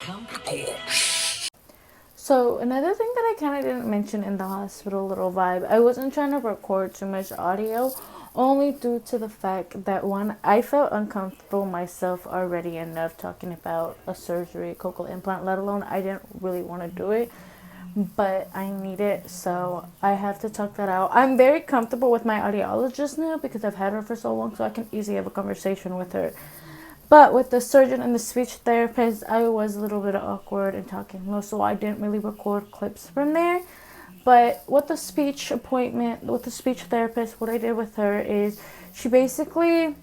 Come prepared. So another thing that I kind of didn't mention in the hospital little vibe, I wasn't trying to record too much audio, only due to the fact that one, I felt uncomfortable myself already enough talking about a surgery, a cochlear implant, let alone I didn't really want to do it, but I need it, so I have to talk that out. I'm very comfortable with my audiologist now because I've had her for so long, so I can easily have a conversation with her. But with the surgeon and the speech therapist, I was a little bit awkward and talking low, so I didn't really record clips from there. But with the speech appointment, with the speech therapist, what I did with her is she basically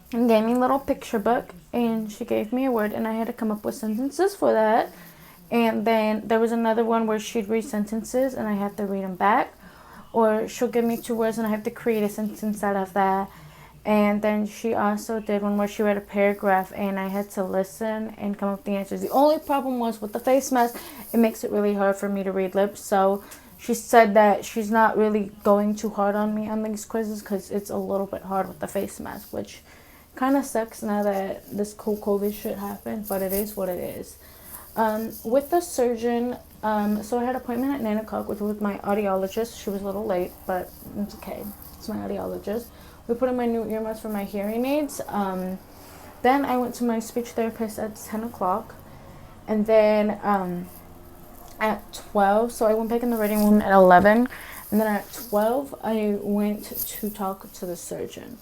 gave me a little picture book and she gave me a word, and I had to come up with sentences for that. And then there was another one where she'd read sentences and I had to read them back. Or she'll give me two words and I have to create a sentence out of that. And then she also did one where she read a paragraph and I had to listen and come up with the answers. The only problem was with the face mask, it makes it really hard for me to read lips. So she said that she's not really going too hard on me on these quizzes because it's a little bit hard with the face mask, which kind of sucks now that this cool COVID shit happened, but it is what it is. With the surgeon, so I had an appointment at 9 o'clock with my audiologist. She was a little late, but it's okay. It's my audiologist. We put in my new earmuffs for my hearing aids. Then I went to my speech therapist at 10 o'clock. And then at 12, so I went back in the waiting room at 11. And then at 12, I went to talk to the surgeon.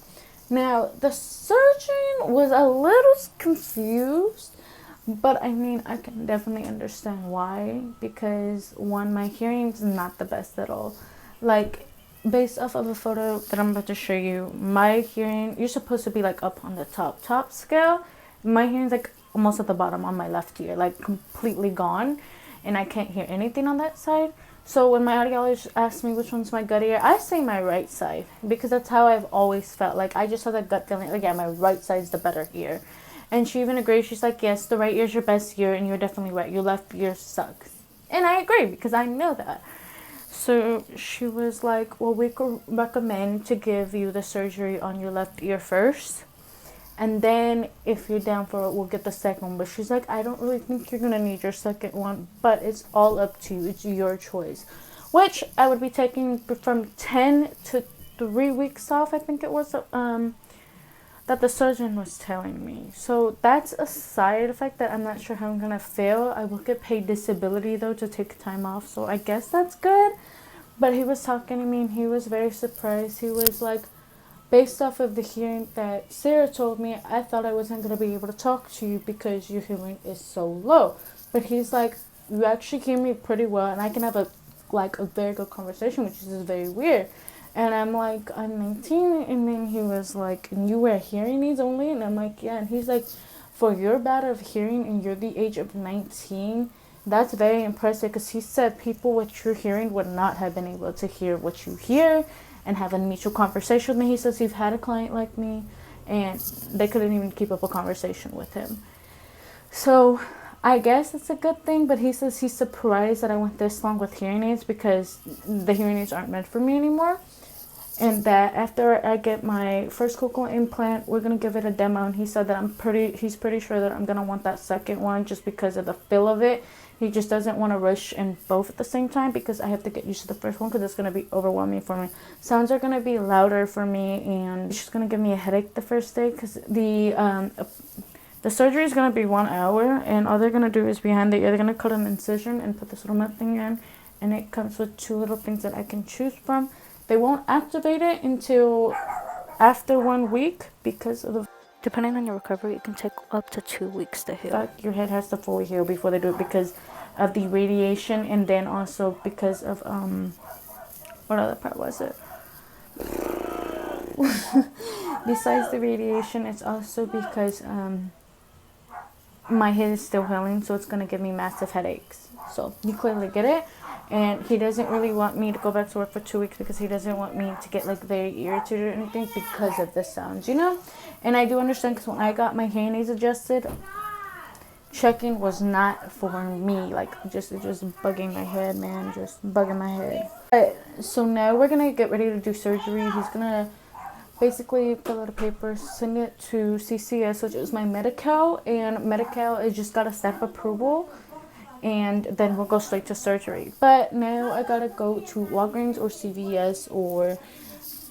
Now, the surgeon was a little confused, but I mean, I can definitely understand why. Because one, my hearing's not the best at all. Like, based off of a photo that I'm about to show you, my hearing, you're supposed to be like up on the top scale. My hearing's like almost at the bottom on my left ear, like completely gone, and I can't hear anything on that side. So when my audiologist asked me which one's my gut ear, I say my right side because that's how I've always felt. Like, I just have that gut feeling, like, yeah, my right side's the better ear. And she even agrees. She's like, yes, the right ear's your best ear, and you're definitely right. Your left ear sucks. And I agree because I know that. So she was like, well, we could recommend to give you the surgery on your left ear first. And then if you're down for it, we'll get the second one. But she's like, I don't really think you're going to need your second one. But it's all up to you. It's your choice. Which I would be taking from 10 to 3 weeks off, I think it was, that the surgeon was telling me. So that's a side effect that I'm not sure how I'm going to feel. I will get paid disability, though, to take time off. So I guess that's good. But he was talking to me and he was very surprised. He was like, based off of the hearing that Sarah told me, I thought I wasn't going to be able to talk to you because your hearing is so low. But he's like, you actually hear me pretty well and I can have a very good conversation, which is very weird. And I'm like, I'm 19. And then he was like, and you wear hearing aids only? And I'm like, yeah. And he's like, for your bad of hearing and you're the age of 19, that's very impressive, because he said people with true hearing would not have been able to hear what you hear and have a mutual conversation with me. He says he's had a client like me and they couldn't even keep up a conversation with him. So I guess it's a good thing, but he says he's surprised that I went this long with hearing aids because the hearing aids aren't meant for me anymore. And that after I get my first cochlear implant, we're going to give it a demo. And he said that he's pretty sure that I'm going to want that second one just because of the feel of it. He just doesn't want to rush in both at the same time because I have to get used to the first one because it's going to be overwhelming for me. Sounds are going to be louder for me, and it's just going to give me a headache the first day because the surgery is going to be 1 hour, and all they're going to do is behind the ear, they're going to cut an incision and put this little nut thing in, and it comes with 2 little things that I can choose from. They won't activate it until after 1 week because of the... Depending on your recovery, it can take up to 2 weeks to heal. fact your head has to fully heal before they do it because of the radiation, and then also because of what other part was it? Besides the radiation, it's also because my head is still healing, so it's gonna give me massive headaches. So you clearly get it. And he doesn't really want me to go back to work for 2 weeks because he doesn't want me to get like very irritated or anything because of the sounds, you know? And I do understand because when I got my hearing aids adjusted, checking was not for me. Like, it just bugging my head, man. Just bugging my head. But, so now we're going to get ready to do surgery. He's going to basically fill out a paper, send it to CCS, which is my Medi-Cal, and Medi-Cal is just got a stamp approval, and then we'll go straight to surgery. But now I gotta go to Walgreens or CVS or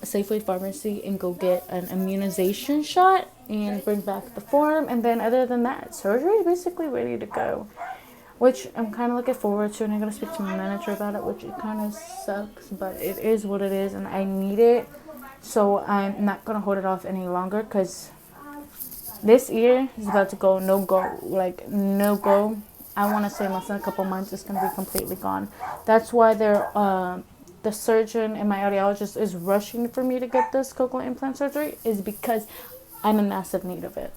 Safeway Pharmacy and go get an immunization shot and bring back the form. And then other than that, surgery is basically ready to go, which I'm kind of looking forward to. And I gotta speak to my manager about it, which it kind of sucks, but it is what it is, and I need it. So I'm not gonna hold it off any longer, because this year is about to go no go, like no go. I want to say less than a couple months it's gonna be completely gone. That's why the surgeon and my audiologist is rushing for me to get this cochlear implant surgery, is because I'm in massive need of it.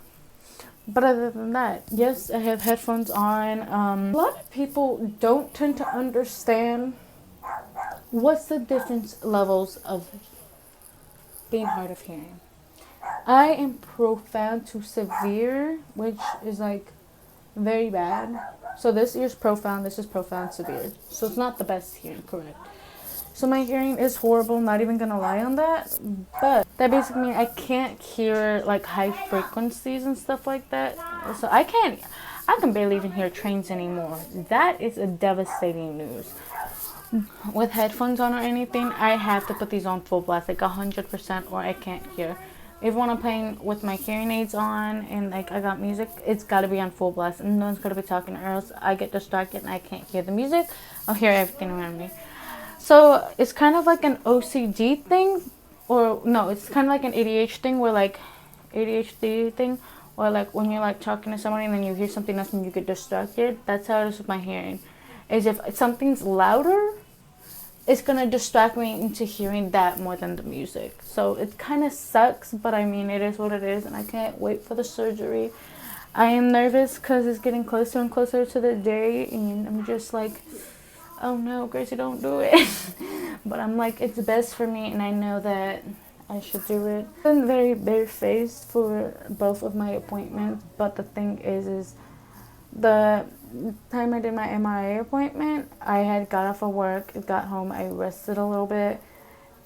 But other than that, yes, I have headphones on. A lot of people don't tend to understand what's the difference levels of being hard of hearing. I am profound to severe, which is like very bad. So this ear's profound, this is profound severe. So it's not the best hearing, correct? So my hearing is horrible, not even gonna lie on that. But that basically means I can't hear like high frequencies and stuff like that. So I can barely even hear trains anymore. That is a devastating news. With headphones on or anything, I have to put these on full blast, like 100%, or I can't hear. Even when I'm playing with my hearing aids on and like I got music, it's got to be on full blast, and no one's gonna be talking, or else I get distracted and I can't hear the music. I'll hear everything around me. So it's kind of like an OCD thing, or no, it's kind of like an ADHD thing, where like ADHD thing, or like when you're like talking to somebody and then you hear something else and you get distracted. That's how it is with my hearing. Is if something's louder, it's gonna distract me into hearing that more than the music. So it kind of sucks, but I mean, it is what it is, and I can't wait for the surgery. I am nervous because it's getting closer and closer to the day, and I'm just like, oh no, Gracie, don't do it. But I'm like, it's best for me, and I know that I should do it. I've been very barefaced for both of my appointments, but the thing is the time I did my MRI appointment, I had got off of work, got home, I rested a little bit.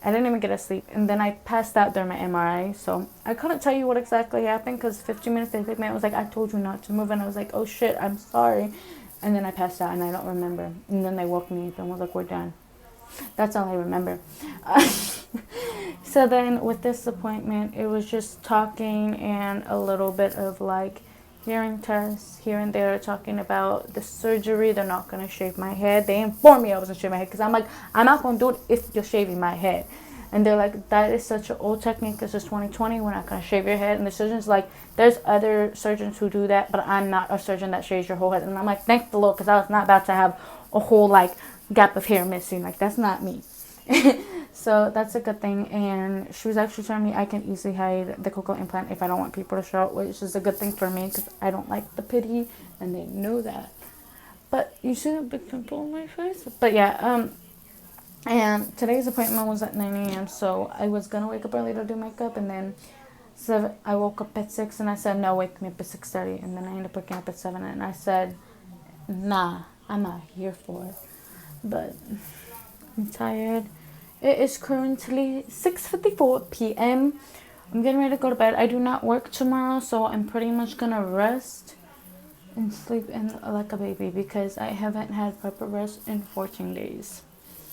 I didn't even get to sleep, and then I passed out during my MRI. So I couldn't tell you what exactly happened, because 15 minutes they picked me up. I was like, I told you not to move, and I was like, oh shit, I'm sorry. And then I passed out, and I don't remember. And then they woke me up and was like, we're done. That's all I remember. So then with this appointment, it was just talking and a little bit of like hearing tests here and there, talking about the surgery. They're not going to shave my head. They informed me I wasn't shaving my head, because I'm like, I'm not going to do it if you're shaving my head. And they're like, that is such an old technique, because it's 2020, we're not going to shave your head. And the surgeon's like, there's other surgeons who do that, but I'm not a surgeon that shaves your whole head. And I'm like, thank the Lord, because I was not about to have a whole like gap of hair missing. Like, that's not me. So that's a good thing. And she was actually telling me I can easily hide the cochlear implant if I don't want people to show it, which is a good thing for me, because I don't like the pity, and they know that. But you see that big pimple on my face? But yeah, and today's appointment was at 9 a.m. So I was gonna wake up early to do makeup, and then I woke up at 6, and I said, no, wake me up at 6:30. And then I ended up waking up at 7, and I said, nah, I'm not here for it. But I'm tired. It is currently 6:54 p.m. I'm getting ready to go to bed. I do not work tomorrow, so I'm pretty much gonna rest and sleep in like a baby, because I haven't had proper rest in 14 days.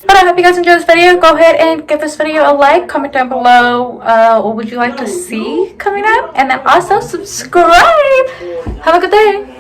But I hope you guys enjoyed this video. Go ahead and give this video a like. Comment down below what would you like to see coming up. And then also subscribe. Have a good day.